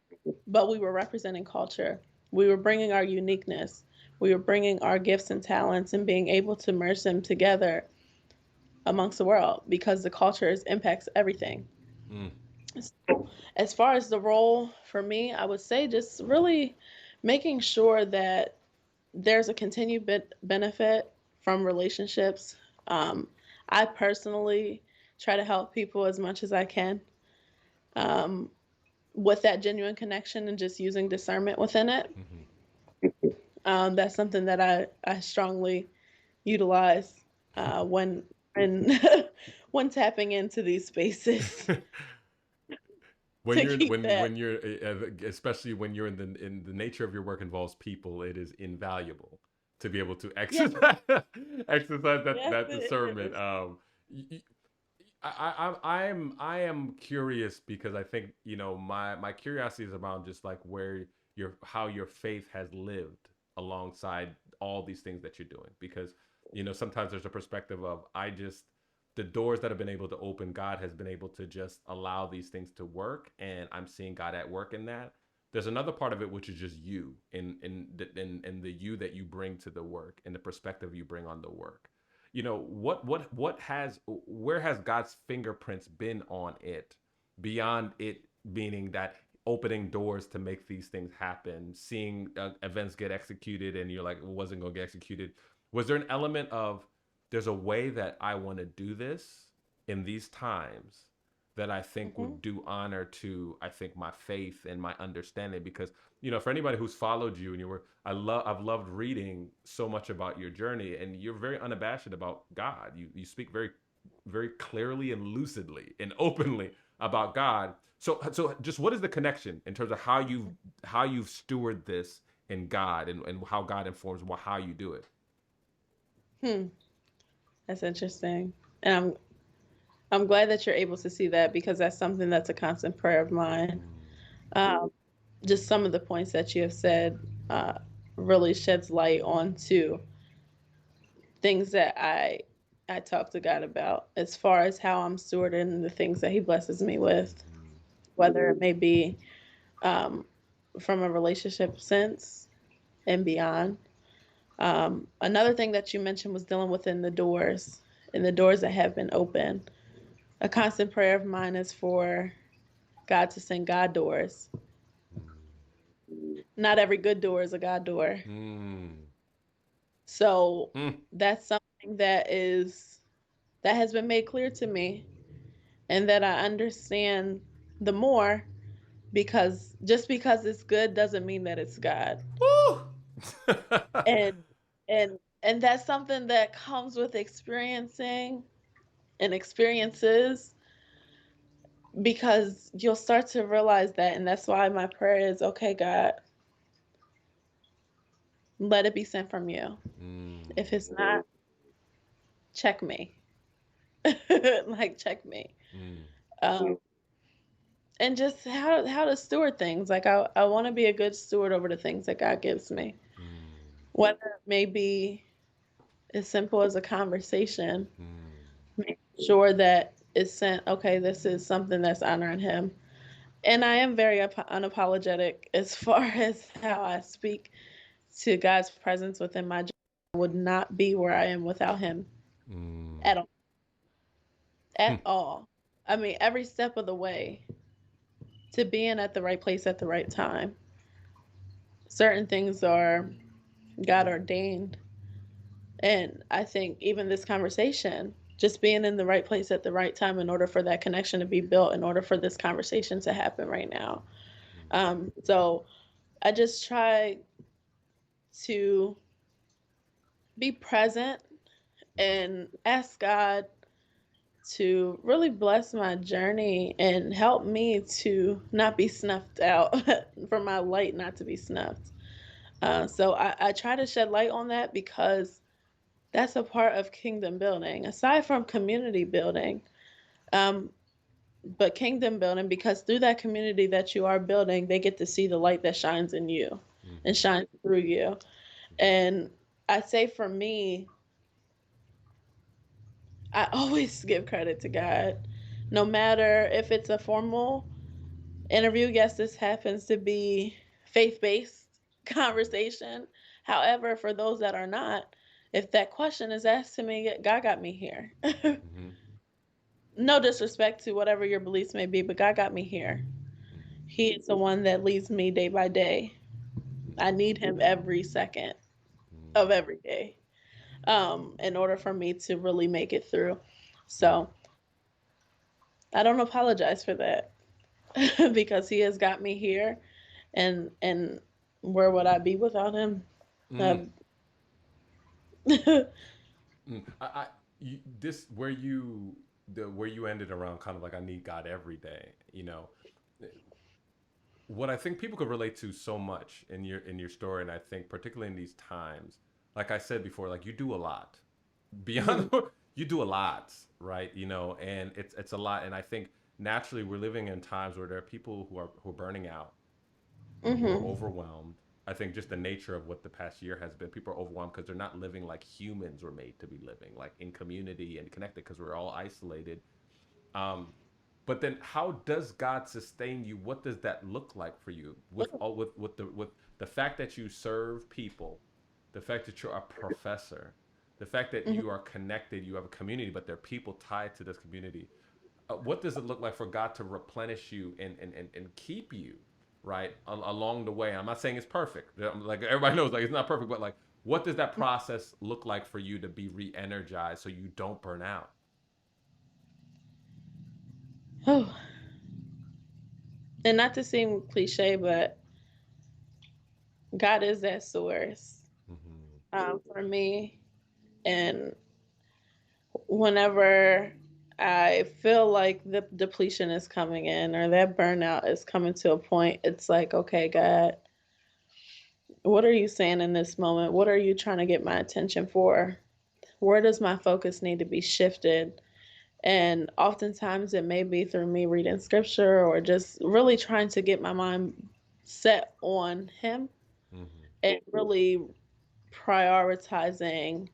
but we were representing culture. We were bringing our uniqueness. We were bringing our gifts and talents and being able to merge them together amongst the world, because the culture impacts everything. Mm. So, as far as the role for me, I would say just really making sure that there's a continued benefit from relationships. Um, I personally try to help people as much as I can, um, with that genuine connection and just using discernment within it. Mm-hmm. That's something that I strongly utilize when when tapping into these spaces when to you're keep that. when you're especially when you're in the nature of your work involves people, it is invaluable to be able to Yes, exercise exercise yes, that it discernment. is. I am curious because I think, my curiosity is around just like where your how your faith has lived alongside all these things that you're doing, because sometimes there's a perspective of, I just the doors that have been able to open, God has been able to just allow these things to work, and I'm seeing God at work in that. There's another part of it which is just you, in the you that you bring to the work and the perspective you bring on the work. what has where has God's fingerprints been on it beyond it, meaning that opening doors to make these things happen, seeing events get executed, and you're like, it wasn't going to get executed. Was there an element of there's a way that I want to do this in these times that I think Hmm. would do honor to, I think, my faith and my understanding? Because for anybody who's followed you and you were, I've loved reading so much about your journey, and you're very unabashed about God. You speak very clearly and lucidly and openly about God. So just what is the connection in terms of how you've steward this in God, and how God informs how you do it? Hmm. That's interesting. And I'm glad that you're able to see that because that's something that's a constant prayer of mine. Um, just some of the points that you have said uh, really sheds light onto things that I talk to God about as far as how I'm stewarding the things that He blesses me with, Mm-hmm. whether it may be um, from a relationship sense and beyond. Another thing that you mentioned was dealing within the doors and the doors that have been open. A constant prayer of mine is for God to send God doors. Not every good door is a God door. Mm-hmm. So Mm. that's something that has been made clear to me and that I understand the more because just because it's good doesn't mean that it's God. Woo! And and that's something that comes with experiencing and experiences because you'll start to realize that, and that's why my prayer is, okay, God, let it be sent from you. If Mm, it's not, check me. Like check me. mm, Um, and just how to steward things. Like I want to be a good steward over the things that God gives me. mm, Whether it may be as simple as a conversation, mm, make sure that it's sent, okay, this is something that's honoring him. And I am very unapologetic as far as how I speak to God's presence within my job. I would not be where I am without him mm, at all. At all. I mean, every step of the way to being at the right place at the right time. Certain things are God ordained. And I think even this conversation, just being in the right place at the right time in order for that connection to be built, in order for this conversation to happen right now. So I just try to be present and ask God to really bless my journey and help me to not be snuffed out, for my light not to be snuffed. So I try to shed light on that because that's a part of kingdom building, aside from community building. Um, but kingdom building, because through that community that you are building, they get to see the light that shines in you and mm, shines through you. And I say for me, I always give credit to God. No matter if it's a formal interview, yes, this happens to be faith based conversation. However, for those that are not, if that question is asked to me, God got me here. mm, No disrespect to whatever your beliefs may be, but God got me here. He is the one that leads me day by day. I need him every second of every day in order for me to really make it through. mm, So I don't apologize for that because he has got me here, and where would I be without him? Uh, mm, mm. This where you ended around kind of like I need God every day. What I think people could relate to so much in your story, and I think particularly in these times, like I said before, like you do a lot beyond mhm, you do a lot, right? And it's a lot, and I think naturally we're living in times where there are people who are burning out, who are mhm, overwhelmed. I think just the nature of what the past year has been, people are overwhelmed because they're not living like humans were made to be living, like in community and connected, because we're all isolated. Um, but then, how does God sustain you? What does that look like for you with the fact that you serve people, the fact that you're a professor, the fact that Mhm. you are connected, you have a community, but there are people tied to this community. What does it look like for God to replenish you and keep you right along the way? I'm not saying it's perfect. Like everybody knows, like it's not perfect, but like what does that process look like for you to be re-energized so you don't burn out? Oh, and not to seem cliche, but God is that source Mm-hmm. for me. And whenever I feel like the depletion is coming in or that burnout is coming to a point, it's like, okay, God, what are you saying in this moment? What are you trying to get my attention for? Where does my focus need to be shifted? And oftentimes it may be through me reading scripture or just really trying to get my mind set on Him Mm-hmm. and really prioritizing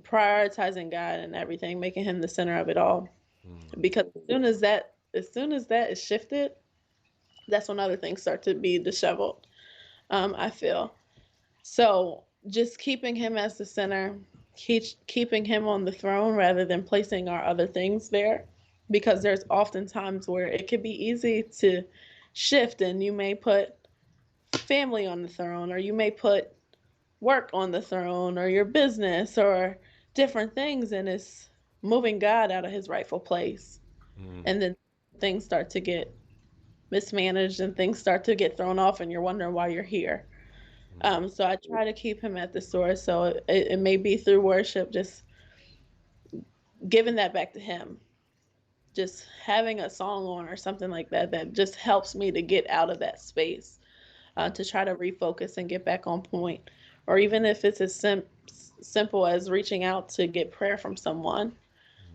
prioritizing God and everything, making Him the center of it all. Mm-hmm. Because as soon as that is shifted, that's when other things start to be disheveled. I feel so. Just keeping Him as the center, keeping Him on the throne rather than placing our other things there, because there's often times where it could be easy to shift, and you may put family on the throne, or you may put work on the throne, or your business, or different things, and it's moving God out of His rightful place, and then things start to get mismanaged and things start to get thrown off and you're wondering why you're here. So I try to keep Him at the source. So it may be through worship, just giving that back to Him, just having a song on or something like that that just helps me to get out of that space, to try to refocus and get back on point. Or even if it's as simple as reaching out to get prayer from someone,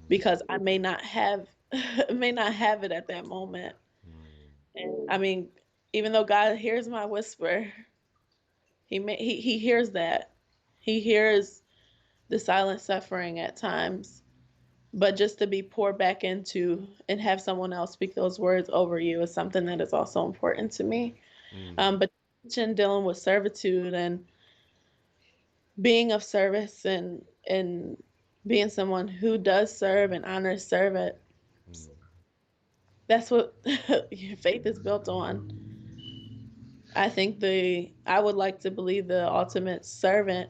because I may not have may not have it at that moment. And I mean, even though God hears my whisper, he hears that. He hears the silent suffering at times. But just to be poured back into and have someone else speak those words over you is something that is also important to me. Mm-hmm. But dealing with servitude and being of service and being someone who does serve and honors servant, that's what your faith is built on. I think I would like to believe the ultimate servant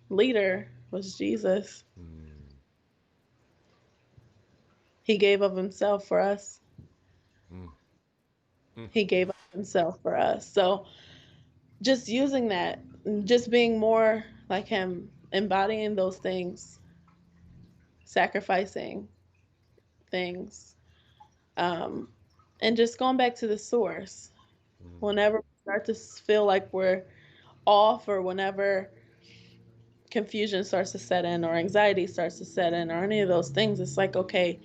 leader was Jesus. Mm-hmm. He gave of himself for us. Mm-hmm. He gave of himself for us. So just using that, just being more like him, embodying those things, sacrificing things, um, and just going back to the source. Whenever we start to feel like we're off, or whenever confusion starts to set in, or anxiety starts to set in, or any of those things, it's like, okay,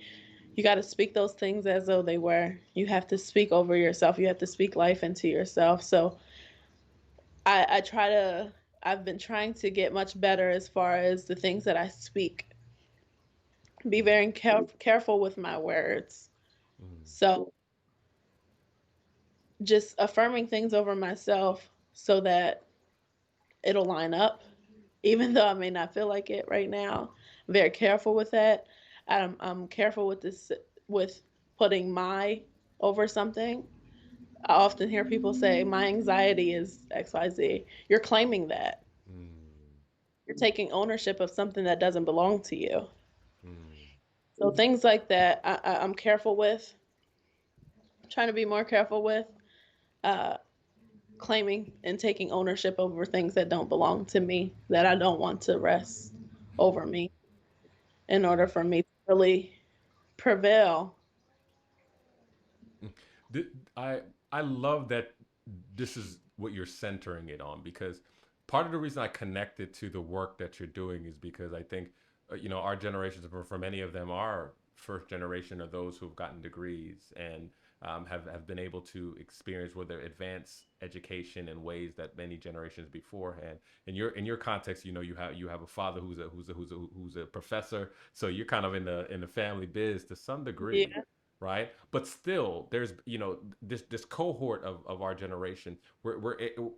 you got to speak those things as though they were. You have to speak over yourself. You have to speak life into yourself. So I try to, I've been trying to get much better as far as the things that I speak. Be very careful with my words. So just affirming things over myself so that it'll line up, even though I may not feel like it right now. I'm very careful with that. I'm careful with this, with putting my over something. I often hear people say, my anxiety is XYZ. You're claiming that. You're taking ownership of something that doesn't belong to you. So things like that, I'm careful with, trying to be more careful with, uh, claiming and taking ownership over things that don't belong to me, that I don't want to rest over me in order for me to really prevail. Th- I I love that this is what you're centering it on because part of the reason I connected to the work that you're doing is because I think our generations for many of them are first generation of those who've gotten degrees and have been able to experience whether advanced education in ways that many generations beforehand. In your context, you have a father who's a professor, so you're kind of in the family biz to some degree. Yeah. right? But still, there's this cohort of our generation where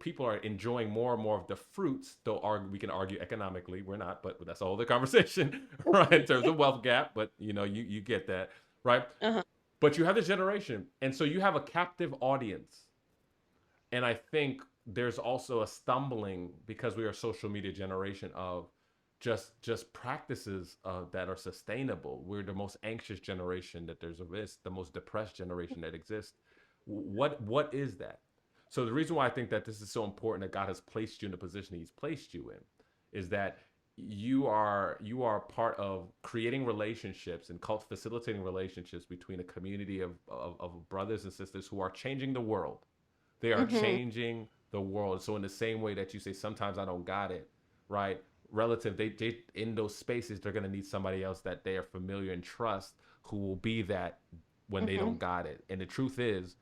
people are enjoying more and more of the fruits. Though we can argue economically, we're not, but that's a whole other conversation, right? In terms of wealth gap, but you get that, right? Uh-huh. But you have this generation, and so you have a captive audience, and I think there's also a stumbling because we are a social media generation of just practices that are sustainable. We're the most anxious generation that there's the most depressed generation that exists. What is that? So the reason why I think that this is so important that God has placed you in the position He's placed you in is that you are part of creating relationships and facilitating relationships between a community of brothers and sisters who are changing the world. They are Mhm. changing the world. So in the same way that you say sometimes I don't got it, right? Relative, they in those spaces they're gonna need somebody else that they are familiar and trust who will be that when they Mhm. don't got it. And the truth is,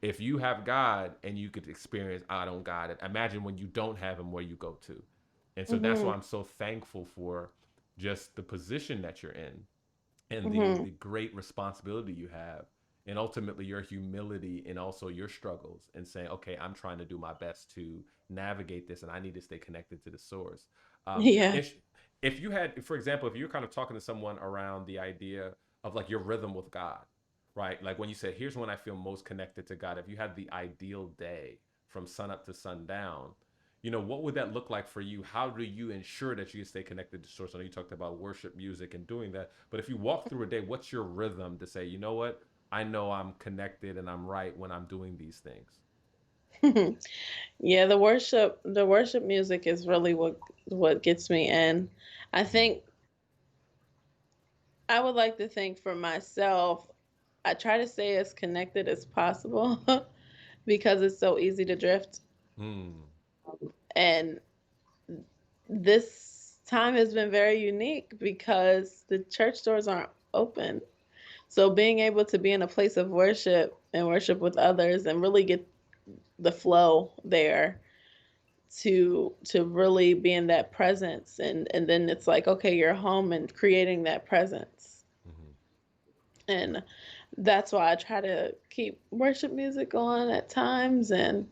if you have God and you could experience I don't got it, imagine when you don't have Him where you go to. And so that's why Mhm. I'm so thankful for just the position that you're in and Mhm. the great responsibility you have and ultimately your humility and also your struggles and saying okay, I'm trying to do my best to navigate this and I need to stay connected to the source. um, Yeah. if if you had, for example, if you're kind of talking to someone around the idea of like your rhythm with God, right? Like when you said here's when I feel most connected to God, if you had the ideal day from sun up to sundown, what would that look like for you? How do you ensure that you stay connected to source? I know you talked about worship music and doing that, but if you walk through a day, what's your rhythm to say, you know what, I know I'm connected and I'm right when I'm doing these things? Yeah, the worship music is really what gets me in. I Mm, think I would like to think for myself, I try to stay as connected as possible because it's so easy to drift. mm, And this time has been very unique because the church doors aren't open. So being able to be in a place of worship and worship with others and really get the flow there to really be in that presence, and then it's like okay, you're home and creating that presence. mm, And that's why I try to keep worship music on at times, and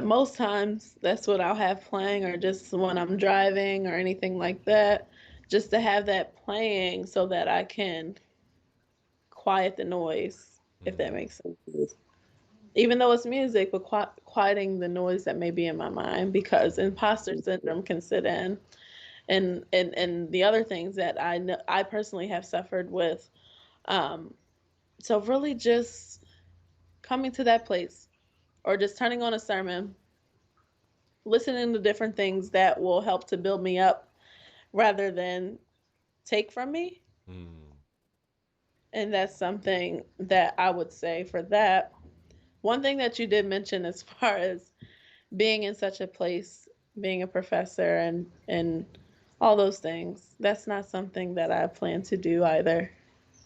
most times that's what I'll have playing, or just when I'm driving or anything like that, just to have that playing so that I can quiet the noise, if that mm, makes sense. Even though it's music, but quieting the noise that may be in my mind, because mm, imposter syndrome can sit in, and the other things that I know I personally have suffered with. Um, so really, just coming to that place, or just turning on a sermon, listening to different things that will help to build me up rather than take from me. mm, And that's something that I would say for that. One thing that you did mention as far as being in such a place, being a professor and all those things, that's not something that I plan to do either.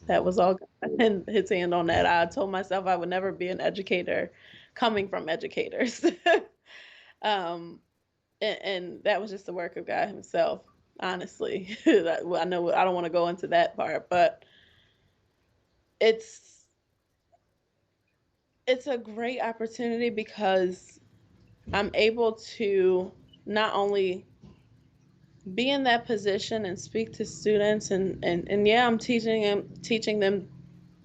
That mm, was all God and His hand on that. I told myself I would never be an educator coming from educators. um, and that was just the work of God Himself, honestly. I know I don't want to go into that part, but it's it's a great opportunity because I'm able to not only be in that position and speak to students, and yeah, I'm teaching them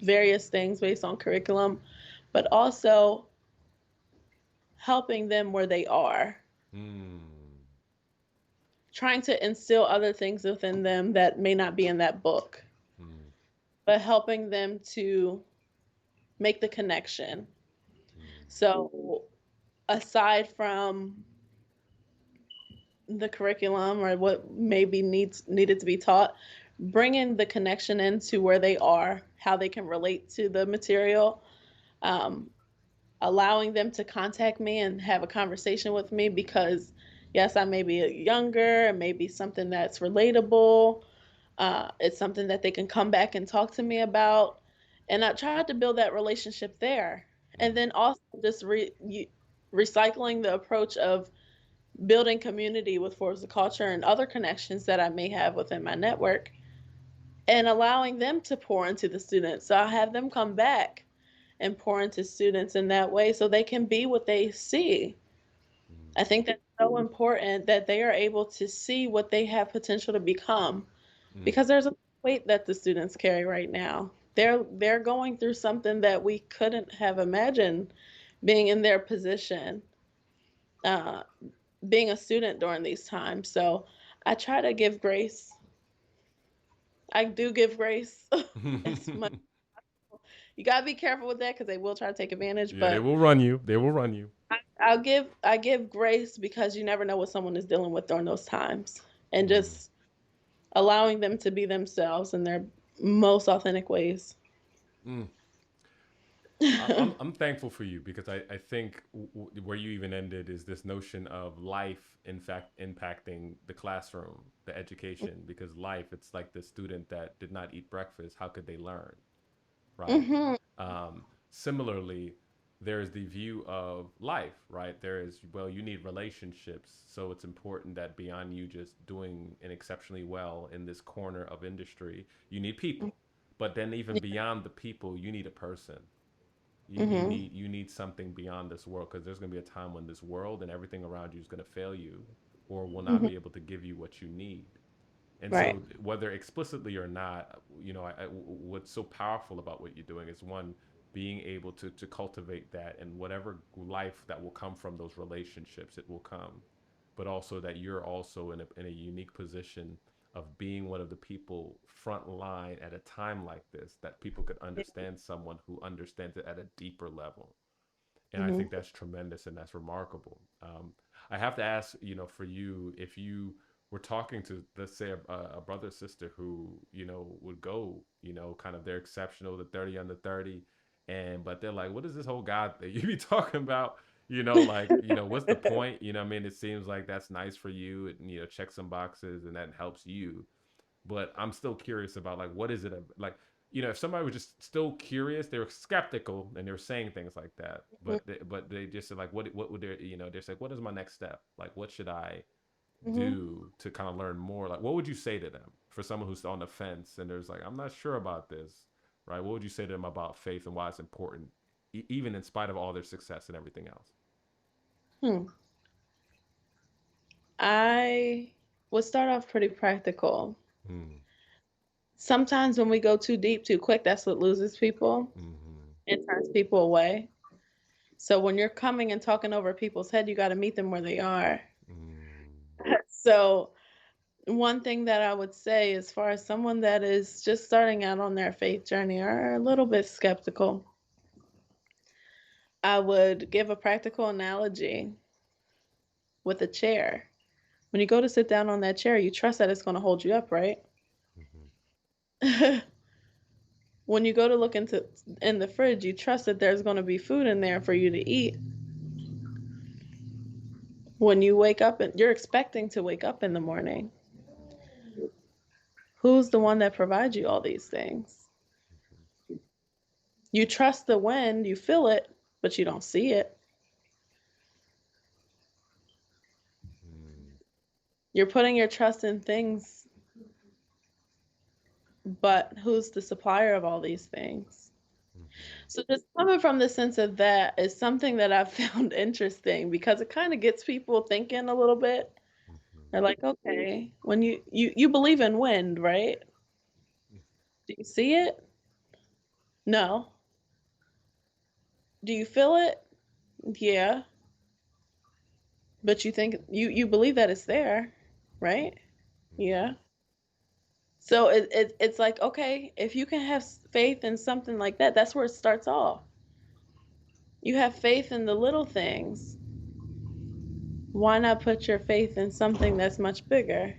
various things based on curriculum, but also helping them where they are, mm, trying to instill other things within them that may not be in that book, mm, but helping them to make the connection. mm, So aside from the curriculum or what maybe needed to be taught, bringing the connection into where they are, how they can relate to the material, um, allowing them to contact me and have a conversation with me, because yes, I may be younger, it may be something that's relatable, it's something that they can come back and talk to me about, and I tried to build that relationship there. And mm, then also just recycling the approach of building community with Force of Culture and other connections that I may have within my network, and allowing them to pour into the students. So I'll have them come back and pour into students in that way so they can be what they see. I think that's so important that they are able to see what they have potential to become, Mm, because there's a weight that the students carry right now. They're going through something that we couldn't have imagined being in their position, uh, being a student during these times. So I try to give grace. I do give grace as mm. much. You gotta be careful with that because they will try to take advantage. Yeah, they But will run you. They will run you. I give grace because you never know what someone is dealing with during those times, and Mm. just allowing them to be themselves in their most authentic ways. Mm. Hmm. I'm thankful for you because I think where you even ended is this notion of life, in fact, impacting the classroom, the education. Because life, it's like the student that did not eat breakfast. How could they learn, right? Similarly, there is the view of life, right? There is, well, you need relationships. So it's important that beyond you just doing an exceptionally well in this corner of industry, you need people. But then even beyond the people, you need a person. Hmm. You need something beyond this world, because there's going to be a time when this world and everything around you is going to fail you or will not Hmm. be able to give you what you need. And Right. so, whether explicitly or not, what's so powerful about what you're doing is, one, being able to cultivate that, and whatever life that will come from those relationships, it will come. But also that you're also in a unique position of being one of the people front line at a time like this, that people could understand someone who understands it at a deeper level. And I Hmm. think that's tremendous and that's remarkable. I have to ask, for you, if you were talking to, let's say, a brother or sister who would go, kind of they're exceptional, the 30 under 30, and but they're like, what is this whole God thing you be talking about? Like, what's the point? I mean, it seems like that's nice for you, and check some boxes, and that helps you, but I'm still curious about, like, what is it like, if somebody was just still curious, they were skeptical and they were saying things like that, but they just said, like, what would they, they're like, what is my next step, like, what should I Hmm. do to kind of learn more, like, what would you say to them, for someone who's on the fence and there's like, I'm not sure about this, right? What would you say to them about faith and why it's important, even in spite of all their success and everything else? Hmm. I would start off pretty practical. Mm, Sometimes when we go too deep too quick, that's what loses people mm-hmm, and turns people away. So when you're coming and talking over people's head, you got to meet them where they are. mm, So one thing that I would say, as far as someone that is just starting out on their faith journey or are a little bit skeptical, I would give a practical analogy with a chair. When you go to sit down on that chair, you trust that it's going to hold you up, right? mm-hmm, When you go to look into in the fridge, you trust that there's going to be food in there for you to eat. When you wake up and you're expecting to wake up in the morning, who's the one that provides you all these things? You trust the wind, you feel it, but you don't see it. mm-hmm, You're putting your trust in things, but who's the supplier of all these things? mm-hmm, So just coming from the sense of that is something that I've found interesting because it kind of gets people thinking a little bit. mm-hmm, They're like, okay, when you believe in wind, right? Do you see it? No. Do you feel it? Yeah. But you think you believe that it's there, right? mm-hmm, Yeah. So it's like, okay, if you can have faith in something like that, that's where it starts off. You have faith in the little things. Why not put your faith in something that's much bigger?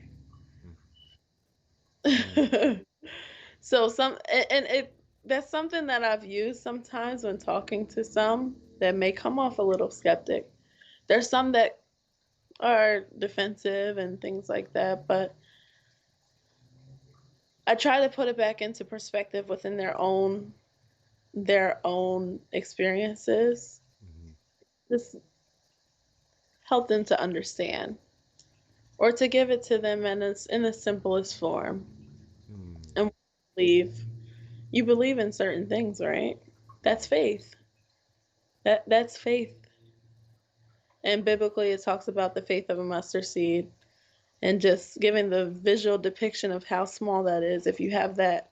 mm-hmm, So and it that's something that I've used sometimes when talking to some that may come off a little skeptic. There's some that are defensive and things like that, but I try to put it back into perspective within their own experiences. mm-hmm, Just help them to understand or to give it to them in its in the simplest form. mm-hmm. And believe you believe in certain things, right? That's faith. That's faith. And biblically it talks about the faith of a mustard seed and just giving the visual depiction of how small that is. If you have that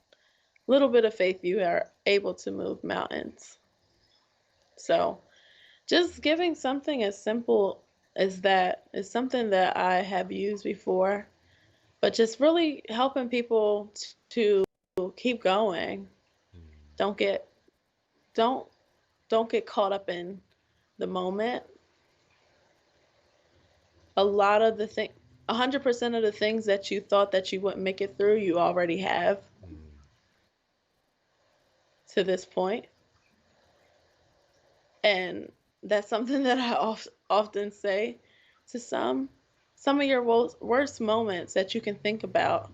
little bit of faith, you are able to move mountains. So, just giving something as simple as that is something that I have used before, but just really helping people to keep going. Mm, Don't get don't don't get caught up in the moment. A lot of the thing 100% of the things that you thought that you wouldn't make it through, you already have mm, to this point. And that's something that I often say to some of your worst moments that you can think about,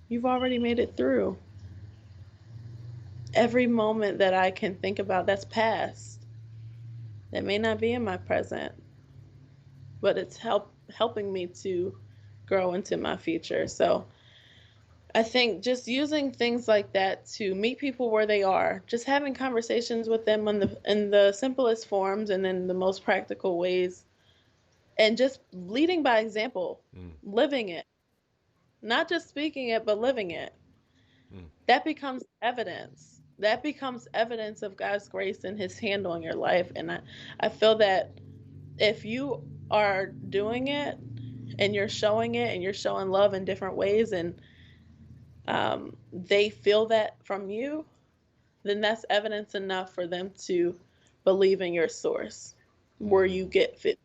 you've already made it through. Every moment that I can think about that's past, that may not be in my present, but it's helping me to grow into my future. So I think just using things like that to meet people where they are, just having conversations with them in the simplest forms and in the most practical ways, and just leading by example, mm, living it, not just speaking it, but living it. mm, That becomes evidence. That becomes evidence of God's grace and His hand on your life. And I feel that if you are doing it and you're showing it and you're showing love in different ways, and they feel that from you, then that's evidence enough for them to believe in your source where you mm. get fit.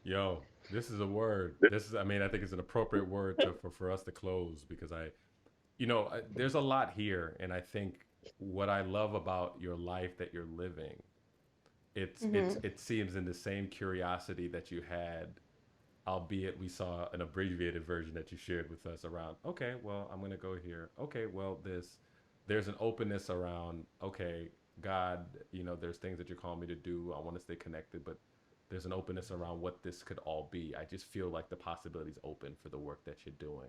Yo, this is a word. This is, I mean, I think it's an appropriate word to for us to close because there's a lot here, and I think what I love about your life that you're living, Mm-hmm. it seems in the same curiosity that you had, albeit we saw an abbreviated version that you shared with us around, okay, well, I'm going to go here. Okay, well, there's an openness around, okay, God, there's things that you're calling me to do. I want to stay connected, but there's an openness around what this could all be. I just feel like the possibilities open for the work that you're doing.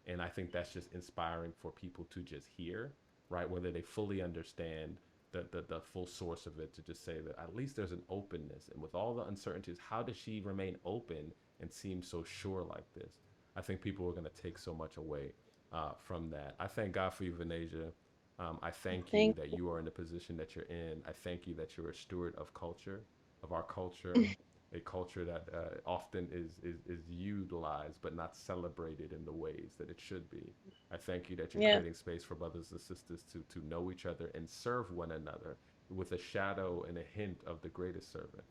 And I think that's just inspiring for people to just hear, right? Whether they fully understand the full source of it, to just say that at least there's an openness. And with all the uncertainties, how does she remain open and seem so sure like this? I think people are going to take so much away from that. I thank God for you, Vinasia. I thank you Thank that you are in the position that you're in. I thank you that you're a steward of culture, of our culture, a culture that often is utilized but not celebrated in the ways that it should be. I thank you that you're yeah. creating space for brothers and sisters to know each other and serve one another with a shadow and a hint of the greatest servant.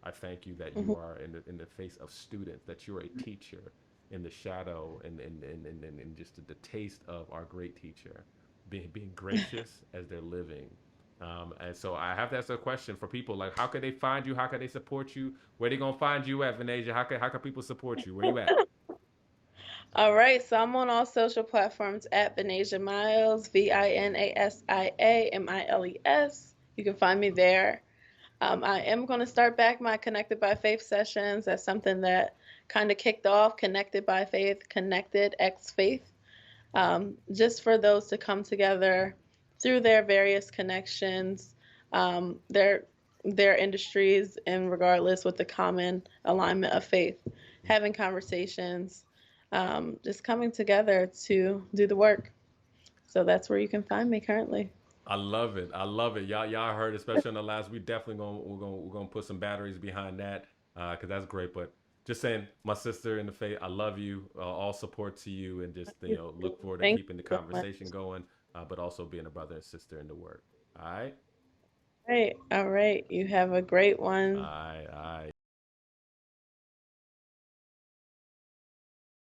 I thank you that Mm-hmm. you are in the face of students, that you're a teacher in the shadow and just the taste of our great teacher, being gracious as they're living. And so I have to ask a question for people like, how can they find you? How can they support you? Where they gonna find you at, Vinasia? How can people support you? Where you at? All right, so I'm on all social platforms at Vinasia Miles, Vinasiamiles. You can find me there. I am going to start back my Connected by Faith sessions. That's something that kind of kicked off Connected by Faith, Connected X Faith, just for those to come together through their various connections, their industries, and regardless with the common alignment of faith, having conversations, just coming together to do the work. So that's where you can find me currently. I love it. I love it. Y'all heard, especially on the last. We definitely we're gonna put some batteries behind that because that's great. But just saying, my sister in the faith, I love you. All support to you, and just look forward to Thank keeping the you so much. conversation going. But also being a brother and sister in the work. All right, All right. All right. You have a great all one. right, all right.